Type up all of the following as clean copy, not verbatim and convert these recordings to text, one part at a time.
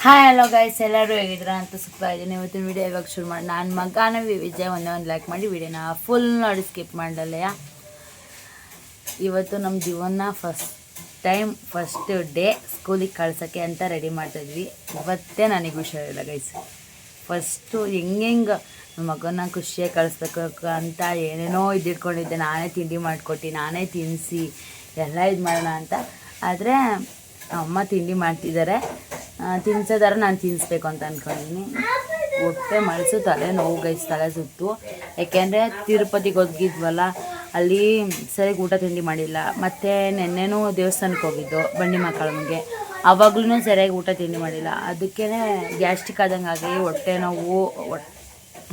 Hi hello guys, ಎಲ್ಲರೂ ಹೇಗಿದ್ದೀರಾ ಅಂತ ಸುತ್ತ ಇದ್ದೀನಿ. ಇವತ್ತಿನ ವಿಡಿಯೋ ಇವಾಗ ಶುರು ಮಾಡಿ ನಾನು ಮಗನ ವಿಜಯ್ ಒಂದು ಲೈಕ್ ಮಾಡಿ ವಿಡಿಯೋನ ಫುಲ್ ನೋಡಿ ಸ್ಕಿಪ್ ಮಾಡಲೆಯ. ಇವತ್ತು ನಮ್ಮ ಜೀವನ ಫಸ್ಟ್ ಡೇ ಸ್ಕೂಲಿಗೆ ಕಳ್ಸೋಕ್ಕೆ ಅಂತ ರೆಡಿ ಮಾಡ್ತಾಯಿದ್ವಿ. ಇವತ್ತೇ ನನಗೆ ಹುಷಾರಿಲ್ಲ ಗೈಸ್. ಫಸ್ಟು ಹೆಂಗೆ ನಮ್ಮ ಮಗನ ಖುಷಿಯಾಗಿ ಕಳಿಸ್ಬೇಕು ಅಂತ ಏನೇನೋ ಇದ್ದಿಟ್ಕೊಂಡಿದ್ದೆ. ನಾನೇ ತಿಂಡಿ ಮಾಡಿಕೊಟ್ಟು ನಾನೇ ತಿನ್ನಿಸಿ ಎಲ್ಲ ಇದು ಮಾಡೋಣ ಅಂತ. ಆದರೆ ಅಮ್ಮ ತಿಂಡಿ ಮಾಡ್ತಿದ್ದಾರೆ, ತಿನ್ಸೋದಾರ ನಾನು ತಿನ್ನಿಸ್ಬೇಕು ಅಂತ ಅಂದ್ಕೊಂಡಿದ್ದೀನಿ. ಹೊಟ್ಟೆ ಮನಸ್ಸು ತಲೆ ನೋವು ಗೈಸ್, ತಲೆ ಸುತ್ತು. ಯಾಕೆಂದರೆ ತಿರುಪತಿಗೆ ಹೋಗಿದ್ವಲ್ಲ, ಅಲ್ಲಿ ಸರಿಯಾಗಿ ಊಟ ತಿಂಡಿ ಮಾಡಿಲ್ಲ. ಮತ್ತು ನೆನ್ನೆನೂ ದೇವಸ್ಥಾನಕ್ಕೆ ಹೋಗಿದ್ದು ಬಂಡಿ ಮಕ್ಕಳಿಗೆ, ಆವಾಗ್ಲೂ ಸರಿಯಾಗಿ ಊಟ ತಿಂಡಿ ಮಾಡಿಲ್ಲ. ಅದಕ್ಕೇ ಗ್ಯಾಸ್ಟ್ರಿಕ್ ಆದಂಗೆ ಆಗಿ ಹೊಟ್ಟೆ ನೋವು,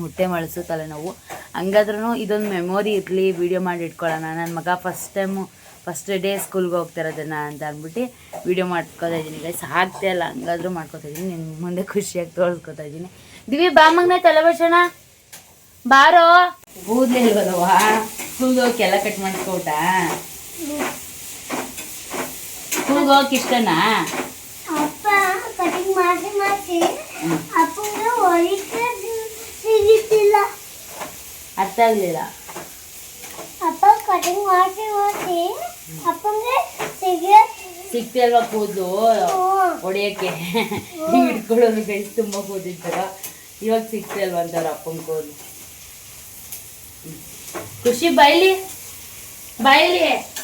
ಹೊಟ್ಟೆ ಮಳಸು ತಲೆನೋವು. ಹಂಗಾದ್ರೂ ಇದೊಂದು ಮೆಮೊರಿ ಇರಲಿ, ವೀಡಿಯೋ ಮಾಡಿ ಇಟ್ಕೊಳ್ಳೋಣ. ನನ್ನ ಮಗ ಫಸ್ಟ್ ಡೇ ಸ್ಕೂಲ್ಗೆ ಹೋಗ್ತಿರೋದನ್ನ ಅಂತ ಅಂದ್ಬಿಟ್ಟು ವೀಡಿಯೋ ಮಾಡ್ಕೊತಾ ಇದ್ದೀನಿ ಗೈಸ್. ಆಗ್ತಾಯಿಲ್ಲ, ಹಂಗಾದ್ರೂ ಮಾಡ್ಕೊತಾ ಇದ್ದೀನಿ. ನಿಮ್ಮ ಮುಂದೆ ಖುಷಿಯಾಗಿ ತೋರಿಸ್ಕೊತಾ ಇದ್ದೀನಿ. ದಿವಿ ಬಾ ಮಗನ ತಲೆ ಬಡ್ಸೋಣ, ಬಾರೋ. ಕೂದಲೇ ಇಲ್ವಲ್ಲವಾ, ಸ್ಕೂಲ್ಗೆ ಹೋಗಿ ಎಲ್ಲ ಕಟ್ ಮಾಡ್ಕೊಟ. ಸ್ಕೂಲ್ಗೆ ಹೋಗಕ್ಕೆ ಇಷ್ಟನಾ? ಅರ್ಥ ಆಗಲಿಲ್ಲ. ಸಿಗ್ತಿಲ್ವಾ ಕೂದಲು ಹೊಡೆಯಕ್ಕೆ? ಹಿಡ್ಕೊಳ್ಳೋದು ಗೈಸ್, ತುಂಬ ಕೂದಿರ್ತಾರ. ಇವಾಗ ಸಿಗ್ತಿಲ್ವ ಅಂತಾರ ಅಪ್ಪನ ಕೂದಲು. ಖುಷಿ ಬೈಲಿ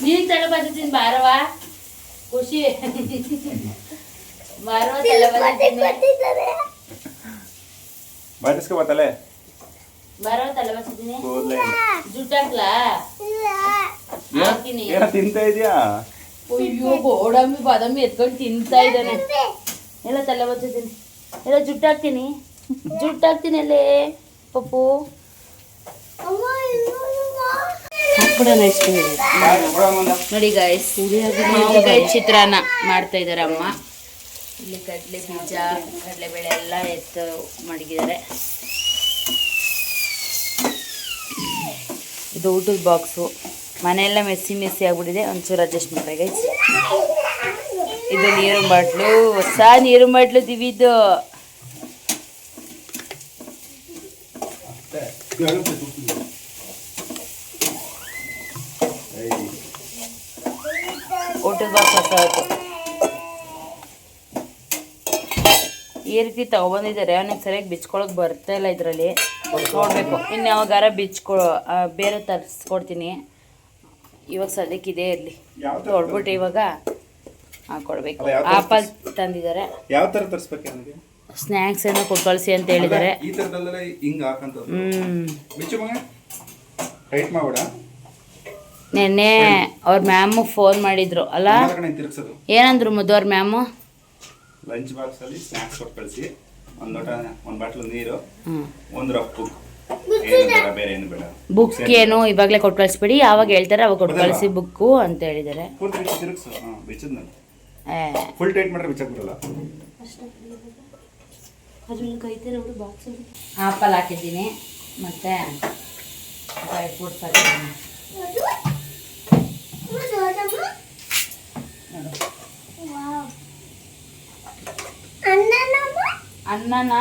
ನೀನ್ ತಲೆ ಬರ್ತೀನಿ ಬಾರವ. ಖುಷಿ ಬಾರವ, ತಲೆ ಬಾರವ, ತಲೆ ಬರ್ತೀನಿ. ಜುಟ್ಟಾಕ್ಲಾ ಹಾಕ್ತೀನಿ. ತಿಂತಾ ಇದೆಯಾ? ಅಯ್ಯೋ ಗೋಡಂಬಿ ಬಾದಾಮಿ ಎತ್ಕೊಂಡು ತಿಂತಾ ಇದ್ದಾನೆ. ಎಲ್ಲ ತಲೆ ಬರ್ತೀನಿ, ಎಲ್ಲ ಜುಟ್ಟಾಕ್ತೀನಿ ಅಲ್ಲೇ ಪಪ್ಪು. ನೋಡಿ ಗಾಯ್ಸ್, ಮಾವಿನಕಾಯಿ ಚಿತ್ರಾನ್ನ ಮಾಡ್ತಾ ಇದ್ದಾರೆ ಅಮ್ಮ. ಇಲ್ಲಿ ಕಡಲೆ ಬೀಜ, ಕಡಲೆಬೇಳೆ ಎಲ್ಲ ಎತ್ತು ಮಡಗಿದ್ದಾರೆ. ಇದು ಊಟದ ಬಾಕ್ಸು. ಮನೆಯೆಲ್ಲ ಮೆಸ್ಸಿ ಆಗ್ಬಿಟ್ಟಿದೆ, ಒಂಚೂರು ಅಡ್ಜಸ್ಟ್ ಮಾಡ್ರೆ ಗೈಸ್. ಇದು ನೀರು ಬಾಟ್ಲು, ಹೊಸ ನೀರು ಬಾಟ್ಲು ದಿವಿದು. ಊಟದ ಬಾಕ್ಸ್ ಹೊಸ ಆಯ್ತು. ಈ ರೀತಿ ತಗೊಬಂದಿದ್ದಾರೆ. ಅವನಿಗೆ ಸರಿಯಾಗಿ ಬಿಚ್ಕೊಳಕ್ ಬರ್ತಾ ಇಲ್ಲ ಇದರಲ್ಲಿ. ನೋಡಬೇಕು, ಇನ್ನು ಯಾವಾಗಾರ ಬೇರೆ ತರಿಸ್ಕೊಡ್ತೀನಿ. ಇವಾಗ ಸದ್ಯಕ್ಕೆ ಇದೇ ಇರಲಿ, ತೊಳ್ಬಿಟ್ಟು ಇವಾಗ ಹಾಕೊಡ್ಬೇಕು. ಆಪಲ್ ತಂದಿದ್ದಾರೆ. ಯಾವ ಥರ ತರಿಸ್ಬೇಕು? ಸ್ನ್ಯಾಕ್ಸ್ ಏನೋ ಕೊಟ್ಟು ಕಳಿಸಿ ಅಂತ ಹೇಳಿದ್ದಾರೆ. ನೆನ್ನೆ ಅವ್ರ ಮ್ಯಾಮು ಫೋನ್ ಮಾಡಿದ್ರು ಅಲ್ಲ, ಏನಂದ್ರು ಮುದ್ದು ಅವ್ರ ಮ್ಯಾಮು? ಲಂಚ್ ಬಾಕ್ಸ್ ಅಲ್ಲಿ ಸ್ನ್ಯಾಕ್ಸ್ ಕೊಟ್ಟು ಕಳಿಸಿ, ಒಂದು ಬಾಟ್ಲು ನೀರು, ಒಂದು ರಪ್ಪು, ಬುಕ್ ಏನು ಇವಾಗಲೇ ಕೊಟ್ಟು ಕಳಿಸ್ಬಿಡಿ, ಯಾವಾಗ ಹೇಳ್ತಾರೆ ಅವಾಗ ಕೊಟ್ಟು ಕಳಿಸಿ ಬುಕ್ಕು ಅಂತ ಹೇಳಿದ್ದಾರೆ. ಆಪಲ್ ಹಾಕಿದ್ದೀನಿ, ಮತ್ತೆ ಡ್ರೈ ಫ್ರೂಟ್ಸ್ ಹಾಕಿದ್ದೀನಿ. ಅನ್ನನ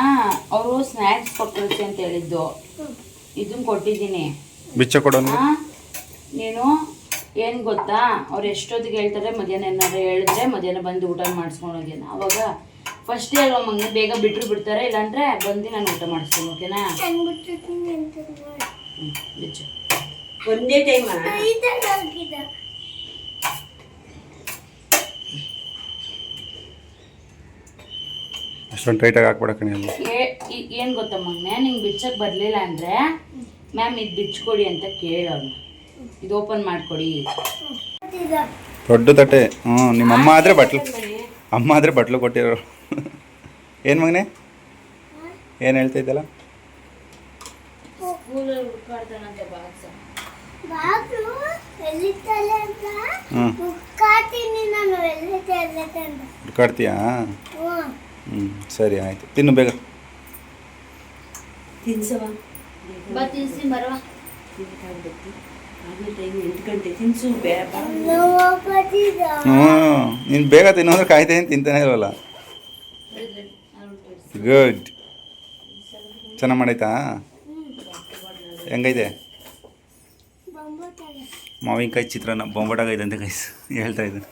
ಅವರು ಸ್ನ್ಯಾಕ್ಸ್ ಕೊಟ್ಟು ಅಂತ ಹೇಳಿದ್ದು, ಇದನ್ನ ಕೊಟ್ಟಿದ್ದೀನಿ. ಬಿಚ್ಚ ಕೊಡೋಣ. ನೀನು ಏನು ಗೊತ್ತಾ, ಅವ್ರು ಎಷ್ಟೊತ್ತಿಗೆ ಹೇಳ್ತಾರೆ, ಮಧ್ಯಾಹ್ನ ಏನಾದ್ರು ಹೇಳಿದ್ರೆ ಮಧ್ಯಾಹ್ನ ಬಂದು ಊಟ ಮಾಡಿಸ್ಕೊಂಡು ಹೋಗ್ಯಾನ. ಅವಾಗ ಫಸ್ಟ್ ಅಲ್ವಾ ಮಗನ, ಬೇಗ ಬಿಡ್ತಾರೆ, ಇಲ್ಲಾಂದ್ರೆ ಬಂದು ನಾನು ಊಟ ಮಾಡಿಸ್ತೀನಿ. ಓಕೆನಾ? ಬಿಚ್ಚು ಒಂದೇ ಟೈಮ್. ಅಷ್ಟೊಂದು ಟೈಟಾಗಿ ಹಾಕ್ಬಿಡಕ್ಕೆ ಏನು ಗೊತ್ತಾ ಮಗನೇ, ನಿಂಗೆ ಬಿಚ್ಚಕ್ಕೆ ಬರಲಿಲ್ಲ ಅಂದರೆ ಮ್ಯಾಮ್ ಇದು ಬಿಚ್ಕೊಡಿ ಅಂತ ಕೇಳೋಣ. ಇದು ಓಪನ್ ಮಾಡಿಕೊಡಿ. ದೊಡ್ಡ ತಟ್ಟೆ. ನಿಮ್ಮ ಅಮ್ಮ ಆದರೆ ಬಟ್ಲು ಕೊಟ್ಟಿರೋ. ಏನು ಮಗನೇ, ಏನು ಹೇಳ್ತಾ ಇದ್ದಲ್ಲ? ಹುಡ್ಕಾಡ್ತೀಯಾ? ಸರಿ ಆಯಿತು, ತಿನ್ನು ಬೇಗ. ಹ್ಞೂ ನೀನು ಬೇಗ ತಿನ್ನೋದ್ರೆ ಕಾಯ್ತಾ ತಿಂತಾನೆ ಇಲ್ವಲ್ಲ. ಗುಡ್. ಚೆನ್ನಾಗಿ ಮಾಡೈತಾ? ಹೆಂಗೈತೆ? ಮಾವಿನಕಾಯಿ ಚಿತ್ರಾನ್ನ ಬೊಂಬಾಟಾಗೈತೆ ಅಂತ ಗೈಸ್ ಹೇಳ್ತಾ ಇದ್ದಾನೆ.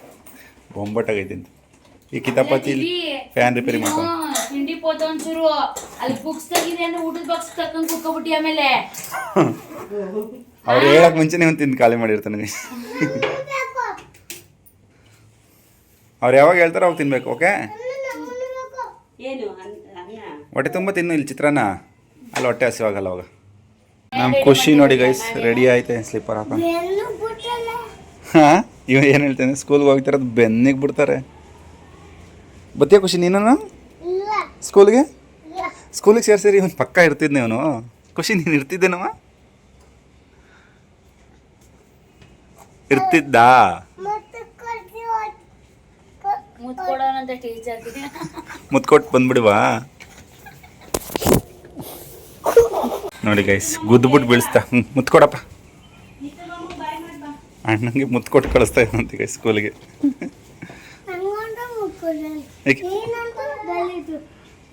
ಬೊಂಬಾಟಾಗೈತೆ ಅಂತ. ಈ ಕಿತಾಪತಿ ಫ್ಯಾನ್ ರಿಪೇರಿ ಮಾಡ್ಕೊಂಡು ತಿಂಡಿ ಪೋತ ಒಂಚೂರು ಅಲ್ಲಿ ಬುಕ್ಸ್ ತೆಗಿದೆ ಅಂದ್ರೆ ಊಟದ ಬಾಕ್ಸ್ ತಕೊಂಡ್ ಕುತ್ಕೊಬಿಟ್ಟಿ ಆಮೇಲೆ ಅವ್ರು ಹೇಳಕ್ ಮುಂಚೆನೇ ಒಂದು ತಿಂದು ಖಾಲಿ ಮಾಡಿರ್ತಾನೆ ಗೈಸ್. ಅವ್ರು ಯಾವಾಗ ಹೇಳ್ತಾರೋ ಅವಾಗ ತಿನ್ಬೇಕು. ಓಕೆ, ಹೊಟ್ಟೆ ತುಂಬ ತಿನ್ನು. ಇಲ್ಲಿ ಚಿತ್ರಾನ್ನ ಅಲ್ಲಿ ಹೊಟ್ಟೆ ಹಸಿವಾಗಲ್ಲ ಅವಾಗ. ನಮ್ಮ ಖುಷಿ ನೋಡಿ ಗೈಸ್ ರೆಡಿ ಆಯ್ತೆ ಸ್ಲಿಪ್ಪರ್ ಹಾಕೊಂಡು. ಹಾಂ, ಇವ ಏನು ಹೇಳ್ತೇನೆ, ಸ್ಕೂಲ್ಗೆ ಹೋಗ್ತಿರೋದು ಬೆನ್ನಿಗೆ ಬಿಡ್ತಾರೆ. ಬತ್ತೀಯ ಖುಷಿ ನೀನು ಸ್ಕೂಲ್ಗೆ? ಸ್ಕೂಲಿಗೆ ಸೇರಿ ಇವನು ಪಕ್ಕ ಇರ್ತಿದ್ನೆ ಅವನು. ಖುಷಿ ನೀನು ಇರ್ತಿದ್ದೇನವ? ಇರ್ತಿದ್ದ? ಮುತ್ಕೊಟ್ಟು ಬಂದ್ಬಿಡುವಾ ನೋಡಿ ಗೈಸ್. ಗುದ್ದುಬಿಟ್ಟು ಬೀಳಿಸ್ತಾ. ಮುತ್ಕೊಡಪ್ಪ. ಅಣ್ಣಂಗೆ ಮುತ್ಕೊಟ್ಟು ಕಳಿಸ್ತಾ ಇದ್ದಂತೆ ಗೈಸ್ ಸ್ಕೂಲಿಗೆ.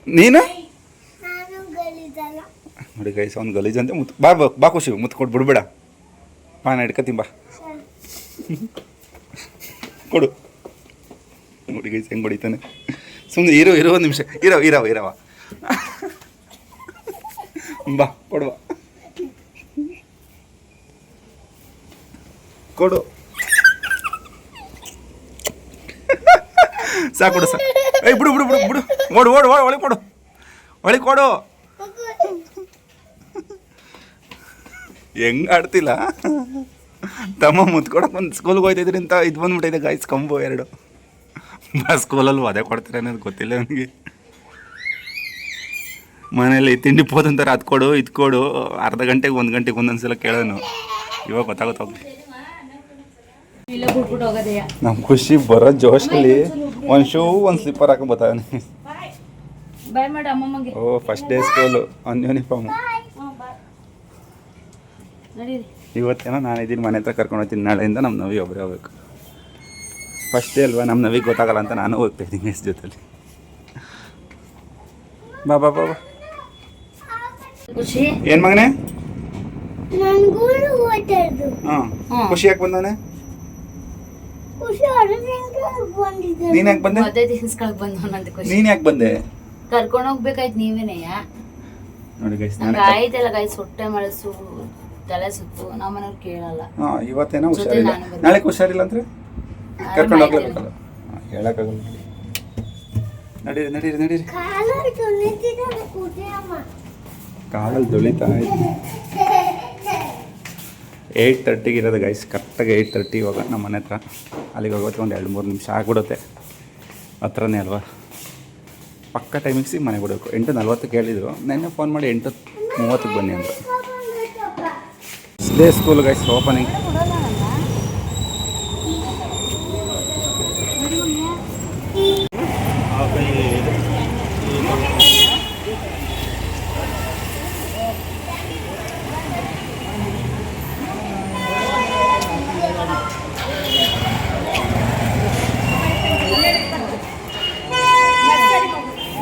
ನೀನು ನೋಡಿ ಗೈಸ್ ಅವ್ನು ಗಲೀಜಂತೆ. ಬಾ ಬಾ ಬಾ ಖುಷಿ, ಮುತ್ಕೊಟ್ಟು ಬಿಡ್ಬೇಡ. ಬಾ ನಾ ಹಿಡ್ಕತೀನಿ, ಬಾ ಕೊಡು. ನೋಡಿ ಗೈಸ್ ಹೆಂಗೆ ಹೊಡಿತಾನೆ. ಸುಮ್ಮನೆ ಇರೋ ಒಂದು ನಿಮಿಷ ಇರವ ಬಾ ಕೊಡುವ, ಕೊಡು. ಸಾಕೊಡು ಸಾ. ಏಯ್ ಬಿಡು ಬಿಡು ಬಿಡು ಬಿಡು. ಓಡು ಓಡು ಓಡು, ಒಳಗೆ ಕೊಡು, ಒಳಗೆ ಕೊಡು. ಹೆಂಗೆ ಆಡ್ತಿಲ್ಲ ತಮ್ಮ. ಮುತ್ಕೊಡಕ್ಕೆ ಒಂದು ಸ್ಕೂಲ್ಗೆ ಹೋಯ್ತಿದ್ರಿ ಅಂತ ಇದು ಬಂದ್ಬಿಟ್ಟೈತೆ ಗಾಯ್ಸ್ ಕಂಬು ಎರಡು. ಬಾ ಸ್ಕೂಲಲ್ಲೂ ಅದೇ ಕೊಡ್ತಾರೆ ಅನ್ನೋದು ಗೊತ್ತಿಲ್ಲ ನನಗೆ. ಮನೇಲಿ ತಿಂಡಿ ಪೋದಂತಾರೆ, ಅದು ಕೊಡು ಇದು ಕೊಡು. ಅರ್ಧ ಗಂಟೆಗೆ 1 ಗಂಟೆಗೆ ಒಂದೊಂದ್ಸಲ ಕೇಳೋನು. ಇವಾಗ ಗೊತ್ತಾಗುತ್ತೆ. ನಮ್ಮ ಖುಷಿ ಬರೋ ಜೋಶಲ್ಲಿ ಒಂದು ಶೂ ಒಂದು ಸ್ಲಿಪ್ಪರ್ ಹಾಕಿ ಬರ್ತಾನೆ. ಓ ಫಸ್ಟ್ ಡೇ ಸ್ಕೂಲು, ಒಂದು ಯೂನಿಫಾರ್ಮು. ಇವತ್ತೇನೋ ನಾನು ಇದೀನಿ ಮನೆ ಹತ್ರ ಕರ್ಕೊಂಡು ಹೋಗ್ತೀನಿ. ನಾಳೆಯಿಂದ ನಮ್ಮ ನವಿ ಒಬ್ಬರೇ ಹೋಗ್ಬೇಕು. ಫಸ್ಟ್ ಡೇ ಅಲ್ವಾ, ನಮ್ಮ ನವಿಗೆ ಗೊತ್ತಾಗಲ್ಲ ಅಂತ ನಾನು ಹೋಗ್ತಾ ಇದ್ದೀನಿ ಎಸ್ ಜೊತೆಲಿ. ಬಾ ಬಾ ಬಾ ಬಾ. ಏನು ಮಗನೇ? ಹಾಂ, ಖುಷಿ ಯಾಕೆ ಬಂದವನೆ? ನೀನು ಯಾಕೆ ಬಂದೆ? ನೀನು ಯಾಕೆ ಬಂದೆ? ಕರ್ಕೊಂಡು ಹೋಗ್ಬೇಕಾಯ್ತು ನೀವೇನೆಯ. ನೋಡಿ ಗೈಸ್ ಆಯ್ತಲ್ಲ ಗೈಸ್, ಹೊಟ್ಟೆ ಮಳಸು ತಲೆ ಸುತ್ತು ನಮ್ಮನೆಯವ್ರು ಕೇಳಲ್ಲ. ಹಾಂ, ಇವತ್ತೇನೋ ಹುಷಾರಿಲ್ಲ, ನಾಳೆ ಹುಷಾರಿಲ್ಲ ಅಂದ್ರೆ ಕರ್ಕೊಂಡು ಹೋಗ್ಲೇಬೇಕಲ್ಲ. ಹೇಳಕ್ಕಾಗಲ್ಲ. ನಡೀರಿ ನಡೀರಿ ನಡೀರಿ. ಕಾಲಲ್ಲಿ ತೊಳಿತಾ ಇತ್ತು. 8:30 ಇರೋದು ಗೈಸ್, ಕರೆಕ್ಟಾಗಿ 8:30. ಇವಾಗ ನಮ್ಮ ಮನೆ ಹತ್ರ ಅಲ್ಲಿಗೆ ಹೋಗೋಕ್ಕೆ ಒಂದು 2-3 ನಿಮಿಷ ಆಗ್ಬಿಡುತ್ತೆ. ಹತ್ರನೇ ಅಲ್ವಾ, ಪಕ್ಕ ಟೈಮಿಂಗ್ಸ್ ಮನೆಗೆ ಬಿಡಬೇಕು. 8:40 ಹೇಳಿದರು, ನೆನ್ನೆ ಫೋನ್ ಮಾಡಿ 8:30 ಬನ್ನಿ ಅಂತ. Day school guys opening.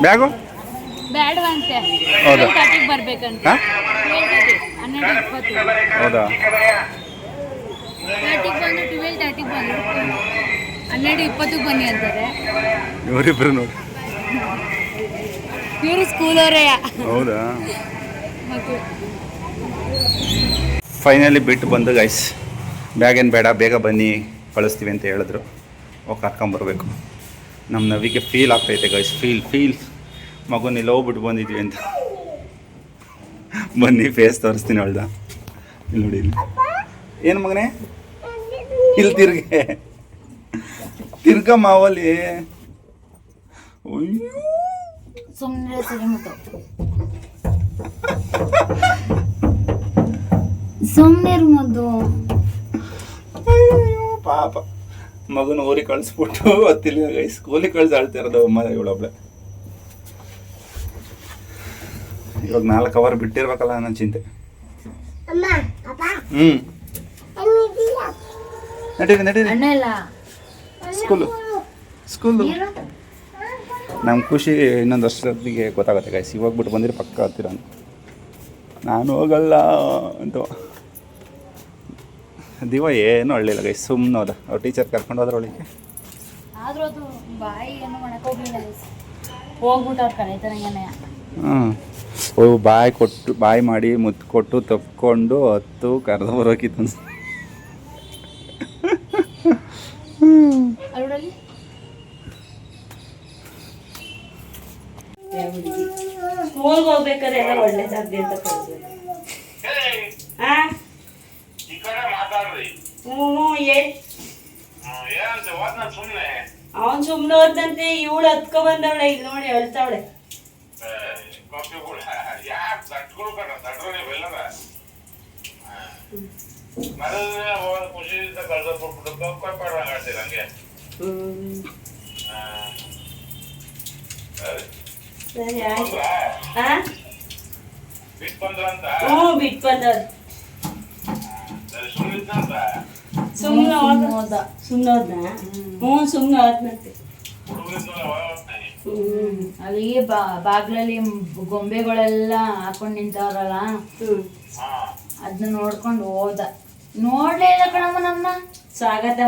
Bag ಬೇಡವಂತೆ. ಹೌದಾ? ಬರ್ಬೇಕಂತ. ಹೌದಾ? 12:30 ಬಂದು 12:20 ಬನ್ನಿ ಅಂತಾರೆ ಇವರಿಬ್ರು ನೋಡಿ. ಇವರು ಸ್ಕೂಲ್ ಅವರೇ. ಹೌದಾ? ಫೈನಲಿ ಬಿಟ್ಟು ಬಂದು ಗೈಸ್. ಬ್ಯಾಗ್ ಏನು ಬೇಡ, ಬೇಗ ಬನ್ನಿ ಕಳಿಸ್ತೀವಿ ಅಂತ ಹೇಳಿದ್ರು. ಹೋಗಿ ಕರ್ಕೊಂಬರ್ಬೇಕು. ನಮ್ಮ ನವಿಗೆ ಫೀಲ್ ಆಗ್ತೈತೆ ಗೈಸ್. ಫೀಲ್ ಮಗುನ ಇಲ್ಲಿ ಹೋಗ್ಬಿಟ್ಟು ಬಂದಿದ್ವಿ ಅಂತ. ಬನ್ನಿ ಫೇಸ್ ತೋರಿಸ್ತೀನಿ ಅವಳ್ದ. ಇಲ್ಲಿ ನೋಡಿ, ಇಲ್ಲಿ ಏನು ಮಗನೇ? ಇಲ್ಲಿ ತಿರ್ಗ ಮಾವಲ್ಲಿ. ಸುಮ್ಮನೆ ಮುದ್ದು. ಪಾಪ ಮಗನ ಊರಿಗೆ ಕಳಿಸ್ಬಿಟ್ಟು ಹತ್ತಿಲ್ಲ ಗೈ, ಸ್ಕೂಲಿಗೆ ಕಳ್ಸಿ ಆಳ್ತಾ ಇರೋದು ಅಮ್ಮ ಇವಳೊಬ್ಳೆ. ಇವಾಗ 4 ಅವರ್ ಬಿಟ್ಟಿರ್ಬೇಕಲ್ಲ ಅನ್ನೋ ಚಿಂತೆ. ನಡೀರಿ ನಡೀರಿ. ಸ್ಕೂಲು ನಮ್ಮ ಖುಷಿ ಇನ್ನೊಂದು ವರ್ಷದೊತ್ತಿಗೆ ಗೊತ್ತಾಗುತ್ತೆ ಗೈಸ್. ಇವಾಗ ಬಿಟ್ಟು ಬಂದಿರೋ ಪಕ್ಕ ಹತ್ತಿರ ನಾನು ಹೋಗಲ್ಲ ಅಂತ. ದಿವ ಏನೂ ಅಳ್ಳಿಲ್ಲ ಗೈಸ್, ಸುಮ್ಮನೆ ಹೋದ. ಅವ್ರ ಟೀಚರ್ ಕರ್ಕೊಂಡು ಹೋದ್ರೆ ಅವಳಿಗೆ. ಆದರೂ ಅದು ಬಾಯಿ ಏನು ಮಾಡಕ್ಕೆ ಹೋಗಲಿಲ್ಲ, ಹೋಗ್ಬಿಟ್ಟು ಅವ್ರು ಕರೀತಾರಂಗನೆ. ಬಾಯಿ ಮಾಡಿ ಮುತ್ತು ಕೊಟ್ಟು ತಪ್ಕೊಂಡು ಹತ್ತು ಕರೆದು ಬರೋಕಿತ್ತು. ಅಲ್ಲೋಡಲ್ಲಿ ಸ್ಕೂಲ್ಗೆ ಹೋಗ್ಬೇಕಾದ್ರೆ ಎಲ್ಲ ಒಳ್ಳೇದಾಗ್ಲಿ ಅಂತ ಕಳ್ಸ್ಬೇಕು. ಅವನ್ ಸುಮ್ನೆ ಹೋದಂತೆ ಇವಳು ಹತ್ಕೊ ಬಂದವಳೆ, ಇಲ್ಲಿ ನೋಡಿ ಅಳ್ತಾವಳೆ. ಸರಿ ಆಯ್ತು. ಬಿಟ್ಟು ಬಂದವ್ರು ಸುಮ್ನೆ ಹೋದ. ಸುಮ್ನೆ ಹೋದ್ನ? ಸುಮ್ನೆ ಹೋದ್ನಂತೆ. ಅಲ್ಲಿ ಬಾಗ್ಲಲ್ಲಿ ಗೊಂಬೆಗಳೆಲ್ಲ ಹಾಕೊಂಡು ನಿಂತವ್ರಲ್ಲ, ಅದನ್ನ ನೋಡ್ಕೊಂಡು ಹೋದ. ನೋಡ್ಲೇ ಇಲ್ಲ ಕಣಮ್ಮ ನಮ್ಮನ್ನ. ಸ್ವಾಗತ.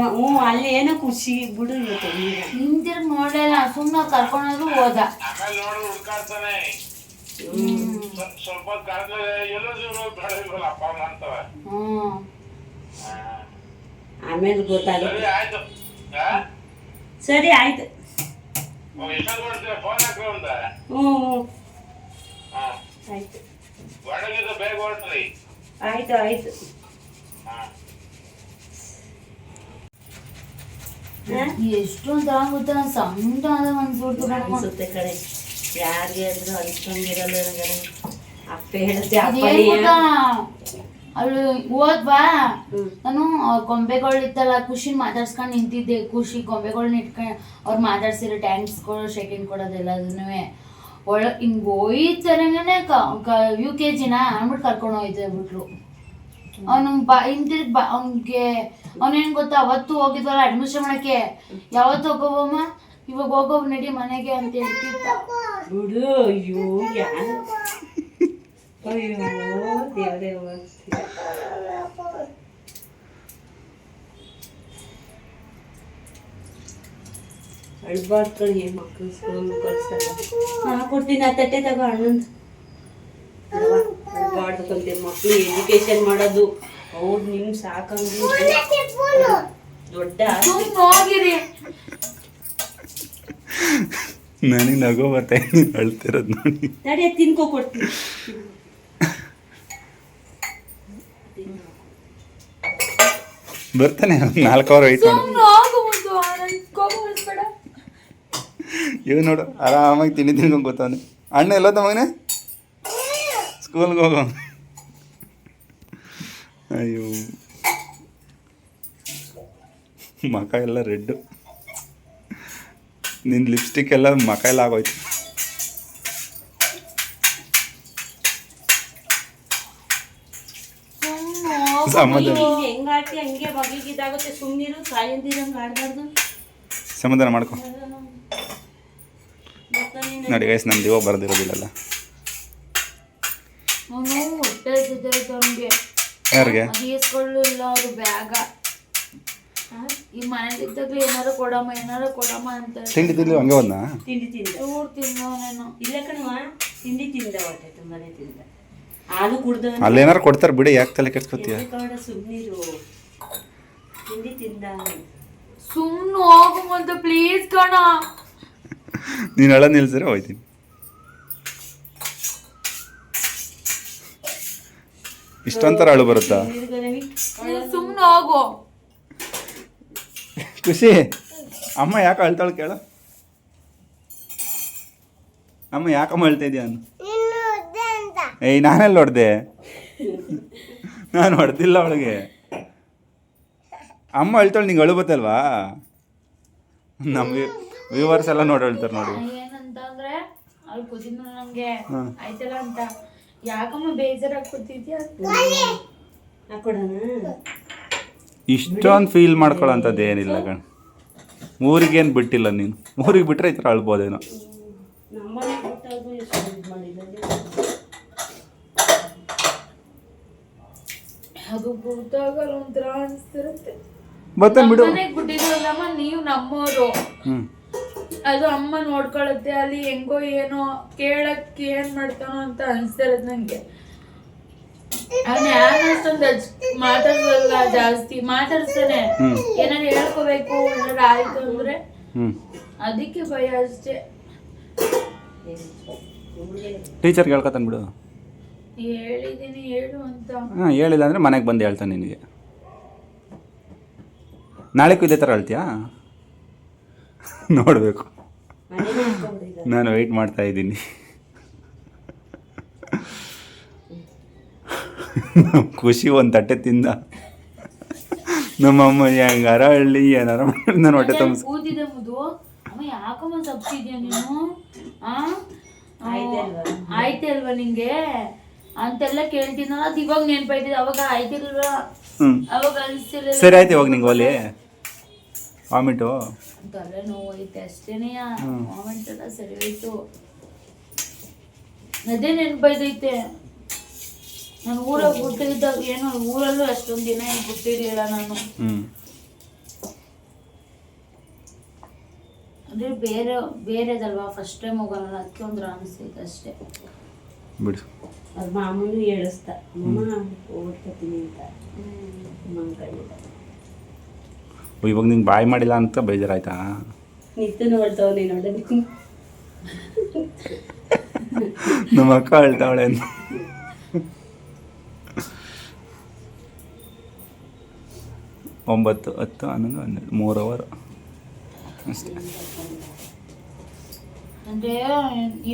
ಅಲ್ಲಿ ಏನೋ ಖುಷಿ ಬಿಡು. ಹಿಂದಿರ್ಗ್ ನೋಡ್ಲೇ ಇಲ್ಲ, ಸುಮ್ನೆ ಕರ್ಕೊಂಡೋದ್ರು ಹೋದ. ಆಮೇಲೆ ಗೊತ್ತಾಗುತ್ತೆ. ಸರಿ ಆಯ್ತು. ಆಯ್ತು ಆಯ್ತು. ಎಷ್ಟೊಂದು ಆಗುತ್ತ ಸಣ್ಣ ಅನ್ಸುತ್ತೆ ಕಡೆ. ಯಾರಿಗೆ ಆದ್ರೂ ಅನ್ಸ್ಕೊಂಡಿರಲ್ಲ. ಅಪ್ಪ ಹೇಳುತ್ತೆ ಅಲ್ಲಿ ಹೋದ್ವಾ, ನಾನು ಗೊಂಬೆಗಳು ಇತ್ತಲ್ಲ, ಖುಷಿ ಮಾತಾಡ್ಸ್ಕೊಂಡು ನಿಂತಿದ್ದೆ. ಖುಷಿ ಗೊಂಬೆಗಳ್ನ ಇಟ್ಕೊಂಡು ಅವ್ರು ಮಾತಾಡ್ಸಿರೋ ಟ್ಯಾಂಕ್ಸ್ಗಳು ಶೇಕಿಂಗ್ ಕೊಡೋದೆಲ್ಲ ಅದನ್ನೂ ಹಿಂಗೆ ಹೋಯ್ತರಂಗನೆ UKG ಅಂದ್ಬಿಟ್ಟು ಕರ್ಕೊಂಡು ಹೋಯ್ತು ಬಿಟ್ರು. ಅವನು ಹಿಂತಿರ್ಗಿ ಅವ್ನಿಗೆ ಅವನೇನು ಗೊತ್ತಾ, ಅವತ್ತು ಹೋಗಿದ್ವಲ್ಲ ಅಡ್ಮಿಷನ್ ಮಾಡಕ್ಕೆ, ಯಾವತ್ತು ಹೋಗೋವಮ್ಮ ಇವಾಗ ಹೋಗೋ ನಡಿ ಮನೆಗೆ ಅಂತ ಹೇಳ್ತಿದ್ದ. ಬಿಡು. ಅಯ್ಯೋ ಯಾರು, ಅಯ್ಯೋ ದೇವರೇ. ಅಳ್ಬಾರ್ದು ಕಣಿ ಮಕ್ಕಳು ಸ್ಕೂಲ್ ಕಳ್ಸಲ್ಲ. ಕೊಡ್ತೀನಿ ಆ ತಟ್ಟೆ ತಗೋ ಅಣ್ಣಂದು. ಅಳ್ಬಾರ್ದು ಕಲ್ತೆ ಮಕ್ಕಳು ಎಜುಕೇಶನ್ ಮಾಡೋದು. ಅವ್ರು ನಿಮ್ಗೆ ಸಾಕಂಗಿ ದೊಡ್ಡ ಹೋಗಿರಿ. ನನಗೆ ನಗೋ ಬರ್ತಾ ಅಳ್ತಿರೋದು ನೋಡಿ. ತಡಿ ತಿನ್ಕೋ ಕೊಡ್ತೀನಿ. ಬರ್ತಾನೆ 4 ಅವರ್ ವೆಯ್ಟ್ ಮಾಡಿ. ಇವ್ ನೋಡು ಆರಾಮಾಗಿ ತಿನ್ಕೊಂಡು ಗೊತ್ತಾನೆ. ಅಣ್ಣ ಎಲ್ಲೋದ ಮಗನೇ? ಸ್ಕೂಲ್ಗೆ ಹೋಗೋ. ಅಯ್ಯೋ ಮಕ ಎಲ್ಲ ರೆಡ್ಡು. ನಿನ್ನ ಲಿಪ್ಸ್ಟಿಕ್ ಎಲ್ಲ ಮಕ ಎಲ್ಲ ಆಗೋಯ್ತು. ಹೆಂಗಾಡ್ತಿ ಹಂಗೆ ಬಗೆಗಿದಾಗುತ್ತೆ. ಸುಮ್ಮನಿರು, ಸಾಯಂದಿರಂಗೆ ಆಡ್ಬಾರ್ದು. ಸಮಾಧಾನ ಮಾಡ್ಕೊ. ನೋಡಿ ಗೈಸ್, ನಮ್ಮ ದಿವ ಬರೆದಿರೋದಿಲ್ಲಲ್ಲ. ಯಾರಿಗೆ ಇಲ್ಲ ಅವರು ಬ್ಯಾಗ ಈ ಮನೇಲಿದ್ದಾಗಲೂ ಏನಾರು ಕೊಡಮ್ಮ ಅಂತ ತಿಂಡಿ ತಿಂದು ಹಂಗೆ ಹೋದ್ನ. ತಿಂಡಿ ತಿಂದ ತಿನ್ನೋನೇನು ಇಲ್ಲ ಕಣವ, ತಿಂಡಿ ತಿಂದ ಹೊಟ್ಟೆ ತುಂಬಾನೇ ತಿಂದ. ಹಾಲು ಕುಡ್ದ. ಅಲ್ಲೇನಾರು ಕೊಡ್ತಾರೆ ಬಿಡಿ, ಯಾಕೆ ತಲೆ ಕೆಡ್ಸ್ಕೊತೀಯ? ಸುಮ್ಮನಿರು, ತಿಂಡಿ ತಿಂದ. ಸುಮ್ಮನೆ ಹೋಗು ಪ್ಲೀಸ್ ಕಣ. ನೀನು ಅಳ ನಿಲ್ಸಿದ್ರೆ ಹೋಯ್ತೀನಿ. ಇಷ್ಟೊಂಥರ ಅಳು ಬರುತ್ತಾ? ಸುಮ್ಮನೆ ಹೋಗು. ಖುಷಿ, ಅಮ್ಮ ಯಾಕೆ ಅಳ್ತಾಳು ಕೇಳ. ಅಮ್ಮ ಯಾಕಮ್ಮ ಅಳ್ತಾ ಇದೆಯಾ ಅನ್ನು. ಏಯ್ ನಾನೆಲ್ಲ ಹೊಡೆದೆ? ನಾನು ಹೊಡೆದಿಲ್ಲ ಅವಳಿಗೆ. ಅಮ್ಮ ಅಳ್ತಾಳು, ನಿಂಗೆ ಅಳು ಬತ್ತಲ್ವಾ? ನಮ್ಮ ವ್ಯೂವರ್ಸ್ ಎಲ್ಲ ನೋಡಿ ಹೇಳ್ತಾರೆ ನೋಡಿ. ಏನಂತಂದ್ರೆ ಅವ್ಳು ಕೂತಿದ್ನು ನಮ್ಗೆ ಆಯ್ತಲ್ಲ ಅಂತ, ಯಾಕಮ್ಮ ಬೇಜಾರಾಗಿ ಕೂತಿದ್ಯಾ ಹಾಕೊಡೋಣ. ಇಷ್ಟೊಂದು ಫೀಲ್ ಮಾಡ್ಕೊಳ್ಳೋಂಥದ್ದು ಏನಿಲ್ಲ ಕಣ್. ಊರಿಗೇನು ಬಿಟ್ಟಿಲ್ಲ ನೀನು. ಊರಿಗೆ ಬಿಟ್ಟರೆ ಈ ಥರ ಅಳ್ಬೋದೇನೋ. ನಮ್ಮನೆ ಬಿಟ್ಟಾದ್ರು ಎಷ್ಟು ಇದು ಮಾಡಿಲ್ಲ. ಅದು ಗೊತ್ತಾಗಲ್ಲ, ಒಂಥರ ಅನಿಸ್ತಿರುತ್ತೆ. ಬರ್ತೇನೆ ಬಿಡು. ಮನೆಗೆ ಬಿಟ್ಟಿದ್ರಲ್ಲಮ್ಮ, ನೀವು ನಮ್ಮೋರು. ಹ್ಞೂ ಅದು ಅಮ್ಮ ನೋಡ್ಕೊಳತ್ತೆ, ಅಲ್ಲಿ ಹೆಂಗೋ ಏನೋ ಕೇಳಕ್ಕೆ ಏನ್ ಮಾಡ್ತಾನೋ ಅಂತ ಅನ್ಸ್ತಿರತ್ ನಂಗೆ. ಅವ್ನ ಅಷ್ಟೊಂದು ಮಾತಾಡ್ಸಲ್ಲ, ಜಾಸ್ತಿ ಮಾತಾಡ್ಸ್ತಾನೆ. ಏನಾರು ಹೇಳ್ಕೋಬೇಕು, ಏನಾರು ಆಯ್ತು ಅಂದ್ರೆ ಅದಕ್ಕೆ ಭಯ ಅಷ್ಟೇ. ಟೀಚರ್ಗೆ ಹೇಳ್ಕೊತಾನೆ ಬಿಡು. ಹೇಳಿದೀನಿ ಹೇಳು ಅಂತ. ಹಾಂ, ಹೇಳಿಲ್ಲ ಅಂದರೆ ಮನೆಗೆ ಬಂದು ಹೇಳ್ತಾನೆ ನಿನಗೆ. ನಾಳೆಗೂ ಇದೇ ಥರ ಹೇಳ್ತೀಯಾ? ನೋಡಬೇಕು, ನಾನು ವೆಯ್ಟ್ ಮಾಡ್ತಾ ಇದ್ದೀನಿ. ಖುಷಿ ಒಂದು ತಟ್ಟೆ ತಿಂದ, ನಮ್ಮಮ್ಮ ಹೆಂಗಾರ ಹಳ್ಳಿ ಏನಾರ ನಾನು ಹೊಟ್ಟೆ ತುಂಬಿಸ್. ಕೂತಿದೆ ಮುದು, ಅಮ್ಮ ಯಾಕಮ್ಮ ಸಬ್ಸಿದ್ಯಾ ನೀನು? ಆಯ್ತೆ ಅಲ್ವಾ ನಿಂಗೆ ಅಂತೆಲ್ಲ ಕೇಳ್ತೀನಲ್ಲ, ಅದು ಇವಾಗ ನೆನ್ಪಾಯ್ತಿದೆ, ಅವಾಗ ಆಯ್ತಿಲ್ವಾ? ಅವಾಗ ಅನಿಸ್ತಿಲ್ಲ. ಸರಿ ಆಯ್ತು, ಇವಾಗ ನಿಂಗೆ ಒಲೆ ವಾಮಿಟು ತಲೆ ನೋವು ಐತೆ ಅಷ್ಟೇನೆ. ವಾಮಿಟ್ ಎಲ್ಲ ಸರಿ ಹೋಯ್ತು. ಅದೇ ನೆನ್ಪೈತೈತೆ. ನಾನು ಊರಾಗ ಬಿಟ್ಟಿದ್ದಾಗ ಏನೋ, ಊರಲ್ಲೂ ಅಷ್ಟೊಂದು ದಿನ ಏನು ಬಿಟ್ಟಿರ್ಲಿಲ್ಲ ನಾನು. ಅಂದ್ರೆ ಬೇರೆದಲ್ವಾ, ಫಸ್ಟ್ ಟೈಮ್ ಹೋಗೋಣ, ಅದಕ್ಕೆ ಒಂಥರ ಅನಿಸ್ತೈತೆ ಅಷ್ಟೇ ಬಿಡು. ಅದು ಮಾಮೂಲಿ ಹೇಳಿಸ್ತಾ, ಓದ್ಕೊತೀನಿ ಅಂತ ನಮ್ಮ ಕೈಯಿಂದ. ಇವಾಗ ನಿಂಗೆ ಬಾಯ್ ಮಾಡಿಲ್ಲ ಅಂತ ಬೇಜಾರಾಯ್ತಾ? ನಿತ್ಯ ನೋಡ್ತಾವ ನೀನು ನೋಡೋದಕ್ಕೆ. ನಮ್ಮ ಅಕ್ಕ ಹೇಳ್ತಾವಳೆ. 9, 10, 11, 12 3 ಅವರ್ ಅಷ್ಟೇ. ಅಂದ್ರೆ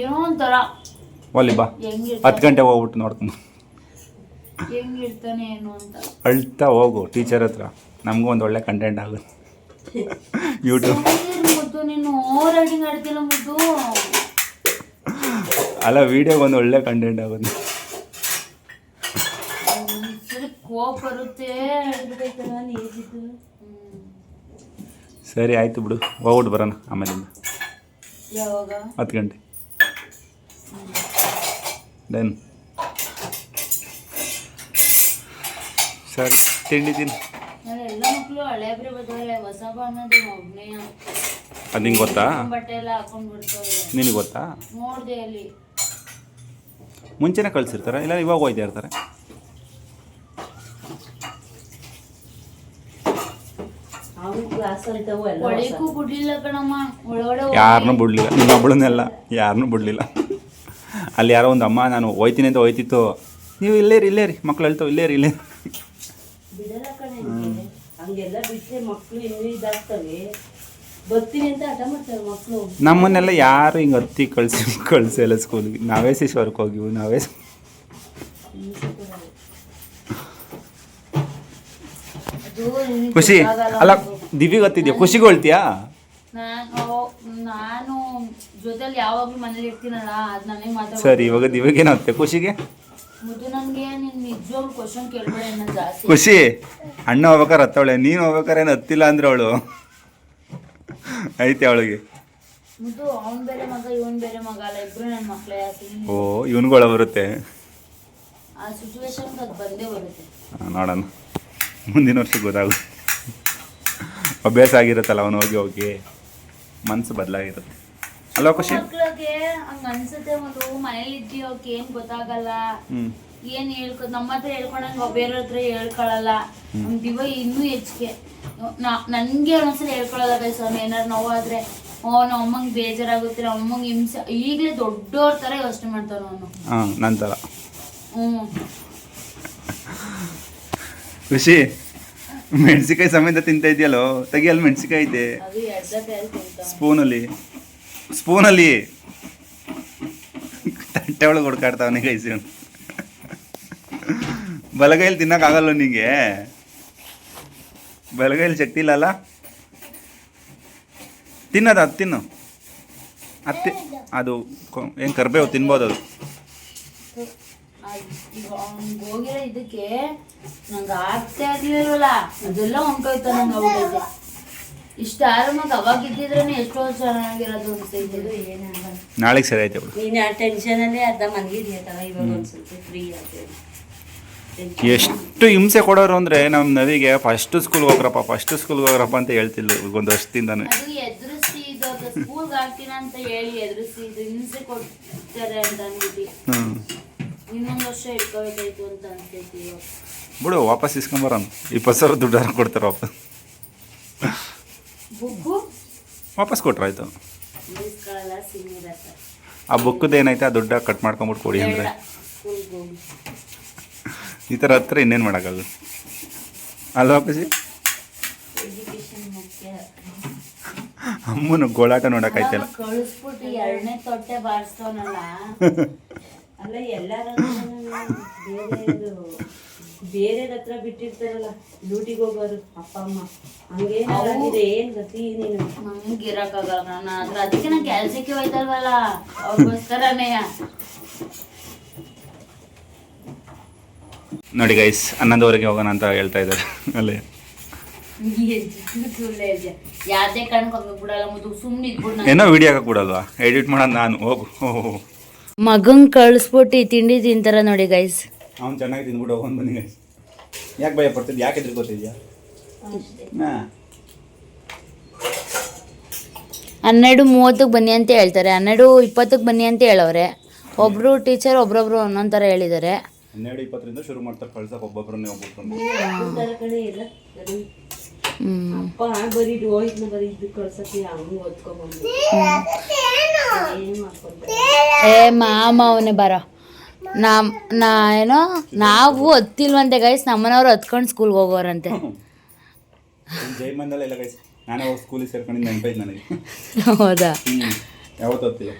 ಏನೋ ಒಂಥರ ಒಲ್ಲಿ ಬಾ, 10 ಗಂಟೆಗೆ ಹೋಗ್ಬಿಟ್ಟು ನೋಡ್ಕೊಂಡು ಹೆಂಗಿರ್ತಾನೆ ಏನು ಅಂತ ಅಳ್ತಾ ಹೋಗು ಟೀಚರ್ ಹತ್ರ. ನಮಗೂ ಒಂದು ಒಳ್ಳೆ ಕಂಟೆಂಟ್ ಆಗುತ್ತೆ ಯೂಟ್ಯೂಬ್. ಮುದ್ದು ನೀನು ಓವರ್ ರೈಟಿಂಗ್ ಆಡ್ತಿಲ್ಲ ಮುದ್ದು. ಅಲ್ಲ, ವಿಡಿಯೋಗೆ ಒಂದು ಒಳ್ಳೆ ಕಂಟೆಂಟ್ ಆಗುತ್ತೆ. ಕೋಪ ಬರುತ್ತೆ. ಸರಿ ಆಯಿತು ಬಿಡು, ಹೋಗ್ಬಿಟ್ಟು ಬರೋಣ ಆಮೇಲಿಂದ. ಯಾವಾಗ? 10 ಗಂಟೆ. ಡನ್. ಸರಿ, ತಿಂಡಿ ತಿನ್ನು. ಎಲ್ಲ ಮಕ್ಕಳು ಹಳೆಬ್ರೆ ಬದಲೇ ಹೊಸ ಅನ್ನೋದು ಒಬ್ಬನೇ. ಅದು ನಿಂಗೆ ಗೊತ್ತಾ? ಬಟ್ಟೆ ಎಲ್ಲ ಹಾಕೊಂಡ್ ಬಿಡ್ತಾರೆ. ನಿನಗೆ ಗೊತ್ತಾ? ನೋಡ್ದೆ ಅಲ್ಲಿ ಮುಂಚೆನೇ ಕಳ್ಸಿರ್ತಾರೆ, ಇಲ್ಲ ಇವಾಗ ಹೋಯ್ತಾ ಇರ್ತಾರೆ. ಒಳಗೂ ಬಿಡ್ಲಿಲ್ಲ ಕಣಮ್ಮ, ಒಳಗಡೆ ಯಾರನ್ನೂ ಬಿಡ್ಲಿಲ್ಲ, ನಿನ್ನೊಬ್ಬಳನ್ನೆಲ್ಲ ಯಾರನ್ನೂ ಬಿಡಲಿಲ್ಲ. ಅಲ್ಲಿ ಯಾರೋ ಒಂದು ಅಮ್ಮ, ನಾನು ಹೋಯ್ತೀನಿ ಅಂತ ಹೋಯ್ತಿತ್ತು, ನೀವು ಇಲ್ಲೇ ರೀ ಮಕ್ಳು ಹೇಳ್ತಾವೆ, ಇಲ್ಲೇ ರೀ ಬಿಡಲ್ಲ ಕಣೆ. ಹಂಗೆಲ್ಲ ಬಿಟ್ಟರೆ ಮಕ್ಕಳು ಇನ್ನೂ ಇದಾಗ್ತವೆ. ಬರ್ತೀನಿ ಅಂತ ಹಠ ಮಾಡ್ತಾರೆ ಮಕ್ಕಳು. ನಮ್ಮನ್ನೆಲ್ಲ ಯಾರು ಹಿಂಗೆ ಹತ್ತಿ ಕಳಿಸಿಲ್ಲ ಸ್ಕೂಲಿಗೆ. ನಾವೇ ಶಿಶ್ವರ್ಕ್ ಹೋಗಿವು, ನಾವೇ. ಖುಷಿ ಅಲ್ಲ, ದಿವ್ಯಗೆ ಗೊತ್ತಿದ್ಯಾ? ಖುಷಿಗೆ ಹೇಳ್ತೀಯಾ? ನಾನು ಜೊತೆಲಿ ಯಾವಾಗ್ಲೂ ಮನೇಲಿ ಇರ್ತೀನಲ್ಲ, ಅದು ನನಗೆ ಮಾತಾಡ. ಸರಿ, ಇವಾಗ ದಿವ್ಯಗೇನು ಹತ್ತೆ ಖುಷಿಗೆ? ಮುದ್ದು ನನಗೆ ನೀನು ನಿಜವಾಗ್ಲೂ ಕ್ವಶನ್ ಕೇಳ್ಬೇಡ ಇನ್ನ ಜಾಸ್ತಿ. ಖುಷಿ ಅಣ್ಣ ಹೋಗ್ಬೇಕಾರೆ ಹತ್ತವಳೆ, ನೀನು ಹೋಗ್ಬೇಕಾರೆ ಏನು ಹತ್ತಿಲ್ಲ ಅಂದ್ರೆ ಅವಳು ಐತೆ ಅವಳಿಗೆ. ಮುದ್ದು ಅವ್ನು ಬೇರೆ ಮಗ, ಇವನ್ ಬೇರೆ ಮಗ ಅಲ್ಲ, ಇಬ್ರು ನನ್ನ ಮಕ್ಕಳೇ. ಓ, ಇವನುಗಳ ಬರುತ್ತೆ ಆ ಸಿಚುವೇಶನ್ಗೆ ಅದು ಬಂದೇ ಬರುತ್ತೆ. ನೋಡೋಣ, ಮುಂದಿನ ವರ್ಷಕ್ಕೆ ಗೊತ್ತಾಗುತ್ತೆ. ಅಭ್ಯಾಸ ಆಗಿರುತ್ತಲ್ಲ ಅವನು ಹೋಗಿ ಹೋಗಿ ಮನಸ್ಸು ಬದಲಾಗಿರುತ್ತೆ ಅಲ್ವಾ ಖುಷಿ? ಮಕ್ಳಿಗೆ ಹಂಗ ಅನ್ಸುತ್ತೆ. ಒಂದು ಮನೇಲಿ ಇದ್ದಿ ಅವಕ್ಕೆ ಏನ್ ಗೊತ್ತಾಗಲ್ಲ, ಏನ್ ನಮ್ಮ ಹತ್ರ ಹೇಳ್ಕೊಂಡಂಗ ಬೇರೆ ಹತ್ರ ಹೇಳ್ಕೊಳಲ್ಲ. ದಿವ ಇನ್ನೂ ಹೆಚ್ಚಿಗೆ ನನ್ಗೆ ಒಂದ್ಸಲ ಹೇಳ್ಕೊಳಲ್ಲ ಗೈಸ್. ಅವ್ನು ಏನಾರು ನೋವಾದ್ರೆ ನಮ್ಮ ಅಮ್ಮಂಗೆ ಬೇಜಾರಾಗುತ್ತೆ, ನಮ್ಮ ಅಮ್ಮಂಗೆ ಹಿಂಸೆ. ಈಗಲೇ ದೊಡ್ಡವ್ರ ತರ ಯೋಚನೆ ಮಾಡ್ತಾನ ಅವನು. ನಂತರ ಖುಷಿ ಮೆಣಸಿಕಾಯಿ ಸಮೇತ ತಿಂತ ಇದೆಯಲ್ಲೋ, ತೆಗಿಯಲ್ಲಿ ಮೆಣಸಿಕಾಯಿ ಐತೆ ಸ್ಪೂನಲ್ಲಿ ತಟ್ಟೆ ಒಳಗೆ ಹುಡ್ಕಾಡ್ತಾವನೆ ಕೈಸಿ. ಬಲಗೈಲಿ ತಿನ್ನೋಕ್ಕಾಗಲ್ಲ ನಿಂಗೆ, ಬಲಗೈಲಿ ಶಕ್ತಿ ಇಲ್ಲಲ್ಲ. ತಿನ್ನೋದು, ಅದು ತಿನ್ನು. ಅದು ಏನು ಕರ್ಬೇವು ತಿನ್ಬೋದು. ಅದು ಈಗ ಅವ್ನಿಗೆ ಹೋಗಿರೋ ಇದಕ್ಕೆ ನಂಗೆ ಆಗ್ತಾ ಇರ್ಲಿಲ್ವಲ್ಲ, ಅದೆಲ್ಲ ಹೊಂಟೋಯ್ತು ನಂಗೆ. ಇಷ್ಟ ಆರಾಮಾಗಿ ಅವಾಗ ಇದ್ದಿದ್ರೆ ಎಷ್ಟೋ ಚೆನ್ನಾಗಿರೋದು ಅನ್ಸ್ತೈತೆ. ಏನಾಗಲ್ಲ. ನಾಳೆಗೆ ಸರಿ ಆಯ್ತು ಬಿಡು. ನೀನು ಆ ಟೆನ್ಷನಲ್ಲೇ ಅರ್ಧ ಮನಗಿದೆಯಾ ಇವಾಗ ಒಂದು ಸ್ವಲ್ಪ ಫ್ರೀ ಆಗ್ತದೆ. ಎಷ್ಟು ಹಿಂಸೆ ಕೊಡೋರು ಅಂದರೆ ನಮ್ಮ ನವಿಗೆ ಫಸ್ಟು ಸ್ಕೂಲ್ಗೆ ಹೋಗ್ರಪ್ಪ ಅಂತ ಹೇಳ್ತಿಲ್ಲ ಒಂದು ವರ್ಷದಿಂದಾನೆ. ಅದು ಎದುರಿಸಿ ಇದು ಸ್ಕೂಲ್ಗೆ ಹಾಕ್ತೀನ ಅಂತ ಹೇಳಿ ಎದುರಿಸಿ ಇದು ಹಿಂಸೆ ಕೊಡ್ತಾರೆ ಅಂತ ಅಂದ್ಬಿಟ್ಟು ಇನ್ನೊಂದು ವರ್ಷ ಇಟ್ಕೋಬೇಕಾಯ್ತು ಅಂತ ಅನ್ಸ್ತೈತಿ. ಬಿಡು ವಾಪಸ್ ಇಸ್ಕೊಂಬರೋಣ 20,000 ದುಡ್ಡು ಕೊಡ್ತಾರೆ ಬುಕ್ಕು ವಾಪಸ್ ಕೊಟ್ರಾಯ್ತು. ಇಸ್ಕೊಳ್ಳಲ್ಲ ಸಿಮ್ಮಿರತ್ತ. ಆ ಬುಕ್ಕದ್ದು ಏನೈತೆ ಆ ದುಡ್ಡ ಕಟ್ ಮಾಡ್ಕೊಂಬಿಟ್ಟು ಕೊಡಿ ಅಂದರೆ ಸ್ಕೂಲ್ಗೆ ಹೋಗಿ ಈ ಥರ ಹತ್ರ ಇನ್ನೇನು ಮಾಡೋಕ್ಕಲ್ಲ ಅಲ್ಲ ವಾಪಸ್ಸಿ. ಎಜುಕೇಶನ್ ಮುಖ್ಯ. ಅಮ್ಮನ ಗೋಳಾಟ ನೋಡೋಕ್ಕಾಯ್ತಲ್ಲ. ಕಳಿಸ್ಬಿಟ್ಟು 2ನೇ ತೊಟ್ಟೆ ಬಾರಿಸ್ತವನಲ್ಲ. ಅಲ್ಲ ಎಲ್ಲಾರು ಬೇರೆ ಹತ್ರ ಬಿಟ್ಟಿರ್ತಾರಲ್ಲ ಡ್ಯೂಟಿಗೆ ಹೋಗೋರು ಅಪ್ಪ ಅಮ್ಮ ಹಂಗೇನಾಗಿದೆ ಏನ್ ಗತಿ ನೀನು? ನಮ್ಗೆ ಇರಕ್ಕಾಗಲ್ಲ ನಾನು ಆದ್ರೆ ಅದಕ್ಕೆ ನಾನು ಕೆಲ್ಸಕ್ಕೆ ಹೋಯ್ತಲ್ವಲ್ಲ ಅವ್ರಿಗೋಸ್ಕರನೇ. ನೋಡಿ ಗೈಸ್ 11:00 ಹೋಗೋಣ ಅಂತ ಹೇಳ್ತಾ ಇದ್ದಾರೆ ಅಲ್ಲೇ. ಯಾವ್ದೇ ಕಾರಣಕ್ಕೆ ಬಿಡಲ್ಲ ಮುದ್ದು ಸುಮ್ಮನೆ ಇದ್ಬಿಡು. ಏನೋ ವಿಡಿಯೋ ಹಾಕಕ್ಕೆ ಬಿಡಲ್ವಾ? ಎಡಿಟ್ ಮಾಡೋದು ನಾನು ಹೋಗು. ಮಗಂಗೆ ಕಳಿಸ್ಬಿಟ್ಟು ತಿಂಡಿ ತಿಂತಾರ ನೋಡಿ ಗೈಸ್. ಅವ್ನು ಚೆನ್ನಾಗಿ ತಿಂದ್ಬಿಟ್ಟು ಹೋಗೋನು ಬನ್ನಿ ಗೈಸ್. ಯಾಕೆ ಭಯ ಪಡ್ತಿದ್ದೆ? ಯಾಕೆ ಎದ್ರಿಗೋತಿದ್ಯಾ? 12:30 ಬನ್ನಿ ಅಂತ ಹೇಳ್ತಾರೆ, 12:20 ಬನ್ನಿ ಅಂತ ಹೇಳವ್ರೆ. ಒಬ್ರು ಟೀಚರ್ ಒಬ್ರೊಬ್ರು ಒಂದೊಂದ್ ಥರ ಹೇಳಿದ್ದಾರೆ. 12:20 ಶುರು ಮಾಡ್ತಾರೆ ಕಳ್ಸಕ್ಕೆ ಒಬ್ಬೊಬ್ಬರನ್ನೇ ಹೋಗ್ಬಿಟ್ಟು. ಕಡೆ ಇಲ್ಲ ಅಪ್ಪ ಬರೀ ಹೋಯ್ತು ಬರೀ ಇದು ಕಳ್ಸಕ್ಕೆ ಹಂಗೆ ಓದ್ಕೊಂಡ್ಬಂದು ಏ ಮಾಮ ಅವನೇ ಬರೋ ಏನೋ ನಾವು ಹತ್ತಿಲ್ವಂತೆ ಗೈಸ್, ನಮ್ಮನವ್ರು ಹತ್ಕೊಂಡು ಸ್ಕೂಲ್ಗೆ ಹೋಗೋರಂತೆ. ಜೈಮಂದಲ್ಲ ಇಲ್ಲ ಗೈಸ್, ನಾನೇ ಹೋಗಿ ಸ್ಕೂಲಿಗೆ ಸೇರ್ಕೊಂಡಿದ್ದು ನೆನಪೈತೆ ನನಗೆ. ಹೌದಾ? ಯಾವತ್ತು ಹೋಗ್ತೀಯ?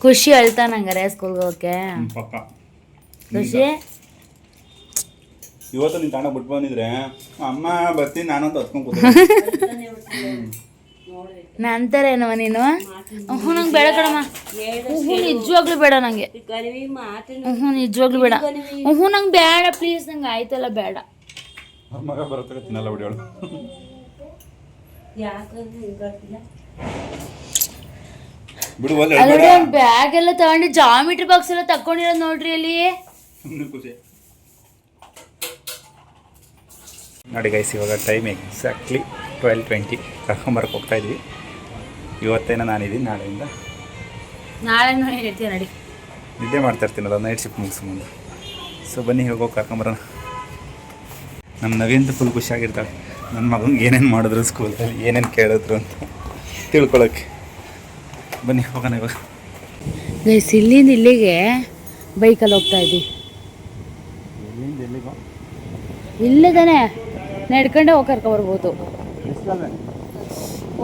ಖುಷಿ ಅಳ್ತಾನಂಗಾರೆ ಸ್ಕೂಲ್ಗೆ ಹೋಗಕ್ಕೆ. ಪಕ್ಕ ಖುಷಿ ಇವತ್ತು ನೀನು ತಾಣ ಬಿಟ್ಟು ಬಂದಿದ್ರೆ ಅಮ್ಮ ಬರ್ತೀನಿ ನಾನಂತ ಹತ್ಕೊಂಡು ನಂತರ ಏನವ ನೀನು? ನಂಗೆ ಬೇಡ ಕಣಮ್ಮ. ನಿಜವಾಗ್ಲೂ ಬೇಡ ನಂಗೆ. ನಿಜವಾಗ್ಲೂ ಬೇಡ. ನಂಗೆ ಬೇಡ ಪ್ಲೀಸ್, ನಂಗೆ ಆಯ್ತಲ್ಲ ಬೇಡ. ಮಗ ಬರತ್ತೆ ತಿನ್ನಲ್ಲ ಬಿಡೋಳು. ಬಿಡು ಅಲ್ಲೋಡಿ ಅವ್ನು ಬ್ಯಾಗ್ ಎಲ್ಲ ತಗೊಂಡು ಜಾಮಿಟ್ರಿ ಬಾಕ್ಸ್ ಎಲ್ಲ ತಕೊಂಡಿರೋದು ನೋಡ್ರಿ ಅಲ್ಲಿ. ಖುಷಿ ನೋಡಿ ಗೈಸ್, ಇವಾಗ ಟೈಮ್ ಎಕ್ಸಾಕ್ಟ್ಲಿ 12:20 ಕರ್ಕೊಂಬರಕ್ಕೆ ಹೋಗ್ತಾ ಇದ್ವಿ. ಇವತ್ತೇನೋ ನಾನಿದ್ದೀನಿ, ನಾಳೆಯಿಂದ ನಾಳೆ ಹೇಳ್ತೀನಿ ನಡಿ. ನಿದ್ದೆ ಮಾಡ್ತಾ ಇರ್ತೀನಲ್ಲ ನೈಟ್ ಶಿಫ್ಟ್ ಮುಗಿಸ್ಕೊಂಡು. ಸೊ ಬನ್ನಿ ಹೋಗೋಗಿ ಕರ್ಕೊಂಬರೋಣ. ನಮ್ಮ ನವಿಂದು ಫುಲ್ ಖುಷಿಯಾಗಿರ್ತಾಳೆ ನನ್ನ ಮಗಂಗೆ ಏನೇನು ಮಾಡಿದ್ರು ಸ್ಕೂಲಲ್ಲಿ, ಏನೇನು ಕೇಳಿದ್ರು ಅಂತ ತಿಳ್ಕೊಳಕ್ಕೆ. ಬನ್ನಿ ಹೋಗೋಣ ಇವಾಗ. ಗೈಸ್ ಇಲ್ಲಿಂದ ಇಲ್ಲಿಗೆ ಬೈಕಲ್ಲಿ ಹೋಗ್ತಾ ಇದ್ವಿ. ಎಲ್ಲಿಂದ ಎಲ್ಲಿಗೋ ಇಲ್ಲೇ ತಾನೆ ನಡ್ಕೊಂಡೆ ಹೋಗಿ ಕರ್ಕೊಬರ್ಬೋದು.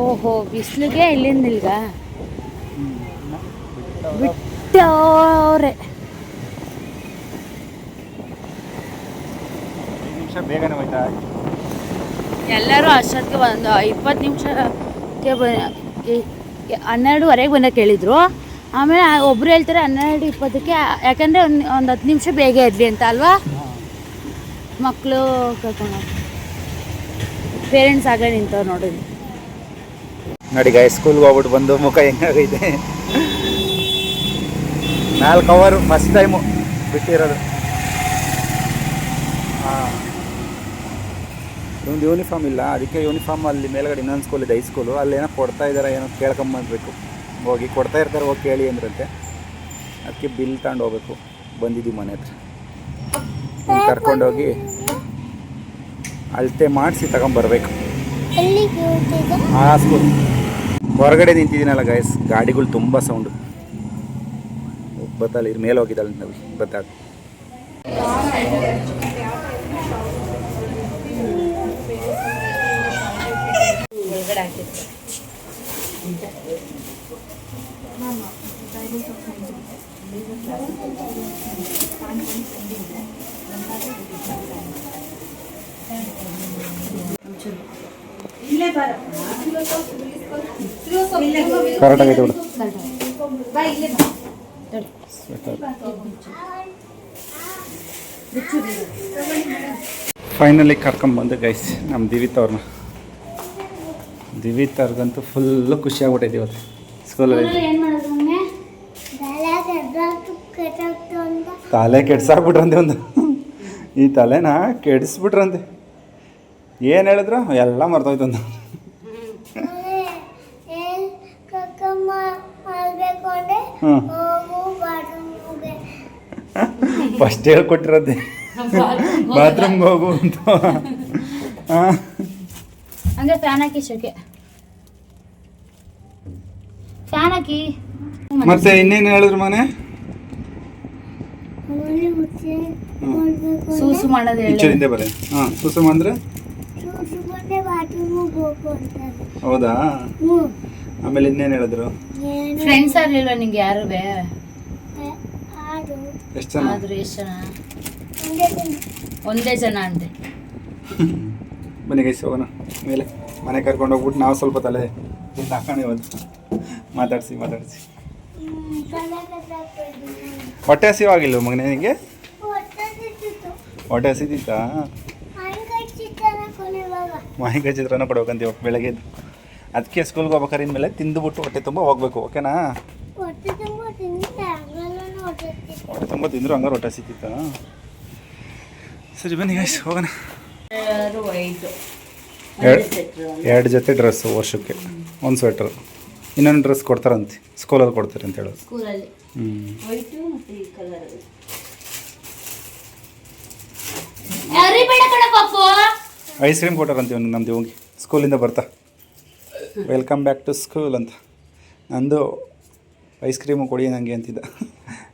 ಓಹೋ ಬಿಸಿಲಿಗೆ ಇಲ್ಲಿಂದ ಇಲ್ಗ ಬಿಟ್ಟವ್ರೆ. ಬೇಗನೆ ಹೋಯ್ತಾ? ಎಲ್ಲರೂ ಅಷ್ಟೊತ್ತಿಗೆ ಒಂದು 20 ನಿಮಿಷಕ್ಕೆ 12:30 ಬಂದಾಗ ಕೇಳಿದ್ರು. ಆಮೇಲೆ ಒಬ್ರು ಹೇಳ್ತಾರೆ 12:20, ಯಾಕಂದರೆ ಒಂದು 10 ನಿಮಿಷ ಬೇಗ ಇರಲಿ ಅಂತ ಅಲ್ವಾ ಮಕ್ಕಳು ಕರ್ಕೊಂಡು ಪೇರೆಂಟ್ಸ್ ಆಗಲೇ ನಿಂತವ್ರು ನೋಡಿ. ನೋಡಿ ಗಾಯ ಸ್ಕೂಲ್ಗೆ ಹೋಗ್ಬಿಟ್ಟು ಬಂದು ಮುಖ ಹೆಂಗಾಗೈತೆ. 4 ಅವರ್ ಫಸ್ಟ್ ಟೈಮು ಬಿಟ್ಟಿರೋದು. ಹಾಂ, ಒಂದು ಯೂನಿಫಾರ್ಮ್ ಇಲ್ಲ, ಅದಕ್ಕೆ ಯೂನಿಫಾರ್ಮ್ ಅಲ್ಲಿ ಮೇಲ್ಗಡೆ ಇನ್ನೊಂದು ಸ್ಕೂಲ್ ಇದೆ, ಹೈಸ್ಕೂಲು, ಅಲ್ಲೇನೋ ಕೊಡ್ತಾ ಇದ್ದಾರೆ, ಏನೋ ಕೇಳ್ಕೊಂಬಂದ್ಬೇಕು. ಹೋಗಿ ಕೊಡ್ತಾ ಇರ್ತಾರೆ, ಹೋಗಿ ಕೇಳಿ ಅಂದ್ರಂತೆ. ಅದಕ್ಕೆ ಬಿಲ್ ತಗೊಂಡು ಹೋಗ್ಬೇಕು. ಬಂದಿದ್ದೀವಿ ಮನೆ ಹತ್ರ, ಕರ್ಕೊಂಡೋಗಿ ಅಳತೆ ಮಾಡಿಸಿ ತಗೊಂಬರ್ಬೇಕು. ಆ ಸ್ಕೂಲ್ ಹೊರಗಡೆ ನಿಂತಿದ್ದೀನಲ್ಲ ಗಾಯಸ್, ಗಾಡಿಗಳು ತುಂಬ ಸೌಂಡು. ಬತ್ತಲ್ಲ ಇದ್ರ ಮೇಲೆ ಹೋಗಿದ್ದಾಳೆ ನಾವು ಬತ್ತಾಗ. ಕರೆಕ್ಟಾಗೈತೆ ಬಿಡು. ಫೈನಲಿ ಕರ್ಕೊಂಬಂದೆ ಗೈಸ್ ನಮ್ಮ ದಿವಿತ್ ಅವ್ರನ್ನ. ದಿವಿತರ್ಗಂತೂ ಫುಲ್ಲು ಖುಷಿಯಾಗ್ಬಿಟ್ಟೈತೆ ಇವತ್ತು ಸ್ಕೂಲಲ್ಲಿ. ಏನು ಮಾಡಿದ್ರು ಮೊನ್ನೆ? ತಲೆ ಕೆಡ್ಸಾಕ್ಬಿಟ್ರಂತೆ ಒಂದು. ಈ ತಲೆನ ಕೆಡಿಸ್ಬಿಟ್ರಂತೆ. ಏನು ಹೇಳಿದ್ರು ಎಲ್ಲ ಮರ್ತೋಯ್ತು ಅಂತ. ಹ್ಞೂ ಫಸ್ಟ್ ಹೇಳ್ಕೊಟ್ಟಿರೋದೆ ಬಾತ್ರೂಮ್ಗೆ ಹೋಗು ಅಂತ. ಹಾಂ ಹಂಗೆ ಫ್ಯಾನ್ ಹಾಕಿ ಶೆಕೆ ಫ್ಯಾನ್ ಹಾಕಿ. ಮತ್ತೆ ಇನ್ನೇನು ಹೇಳಿದ್ರು ಮನೆ? ಸೂಸು ಮಾಡೋದು ಹೇಳಿ. ಹಿಂದೆ ಬರೀ ಹಾಂ ಸೂಸು ಅಂದರೆ ಹೌದಾ? ಆಮೇಲೆ ಇನ್ನೇನು ಹೇಳಿದ್ರು? ಫ್ರೆಂಡ್ಸ್ ಆಗ್ಲಿಲ್ವಾ ನಿಂಗೆ ಯಾರು? ಎಷ್ಟು ಜನ? ಆದ್ರು ಎಷ್ಟು ಜನ? ಒಂದೇ ಜನ ಅಂತೆ. ಬನ್ನಿ ಗೈಸ್ ಹೋಗೋಣ ಮೇಲೆ. ಮನೆ ಕರ್ಕೊಂಡು ಹೋಗ್ಬಿಟ್ಟು ನಾವು ಸ್ವಲ್ಪ ತಲೆ ಇಲ್ಲಿ ಹಾಕೋಣ ಇವತ್ತು. ಮಾತಾಡಿಸಿ ಹೊಟ್ಟೆ ಹಸಿವಾಗಿಲ್ಲ ಮಗನೇ ನಿನಗೆ? ಹೊಟ್ಟೆ ಹಸಿದಿತ್ತಾ? ಮಾಹಿಂಕಾಯಿ ಚಿತ್ರಾನ್ನ ಕೊಡ್ಬೇಕಂತೀವಿ ಬೆಳಗ್ಗೆ ಎದ್ದು. ಅದಕ್ಕೆ ಸ್ಕೂಲ್ಗೆ ಹೋಗ್ಬೇಕಾರೆ ಇನ್ಮೇಲೆ ತಿಂದುಬಿಟ್ಟು ಹೊಟ್ಟೆ ತುಂಬ ಹೋಗ್ಬೇಕು, ಓಕೆನಾ? ಹೊಟ್ಟೆ ತುಂಬ ತಿಂದ್ರು ಹಂಗಾರೆ ಹೊಟ್ಟೆ ಹಸಿತಿತ್ತಾ? ಸರಿ ಬನ್ನಿ ಗೈಸ್ ಹೋಗೋಣ. ಎರಡು ಜೊತೆ ಡ್ರೆಸ್ಸು ವರ್ಷಕ್ಕೆ, ಒಂದು ಸ್ವೆಟ್ರು, ಇನ್ನೊಂದು ಡ್ರೆಸ್ ಕೊಡ್ತಾರಂತೆ ಸ್ಕೂಲಲ್ಲಿ ಕೊಡ್ತಾರೆ ಅಂತ ಹೇಳೋದು. ಸ್ಕೂಲಲ್ಲಿ ವೈಟು ಮತ್ತು ಈ ಕಲರ್. ಐಸ್ ಕ್ರೀಮ್ ಕೊಟ್ಟಾರಂತೆ ಒಂದು ನಮ್ಮ ದೇವಂಗಿ ಸ್ಕೂಲಿಂದ ಬರ್ತಾ. ವೆಲ್ಕಮ್ ಬ್ಯಾಕ್ ಟು ಸ್ಕೂಲ್ ಅಂತ. ನಂದು ಐಸ್ ಕ್ರೀಮು ಕೊಡಿ ನನಗೆ ಅಂತಿದ್ದ.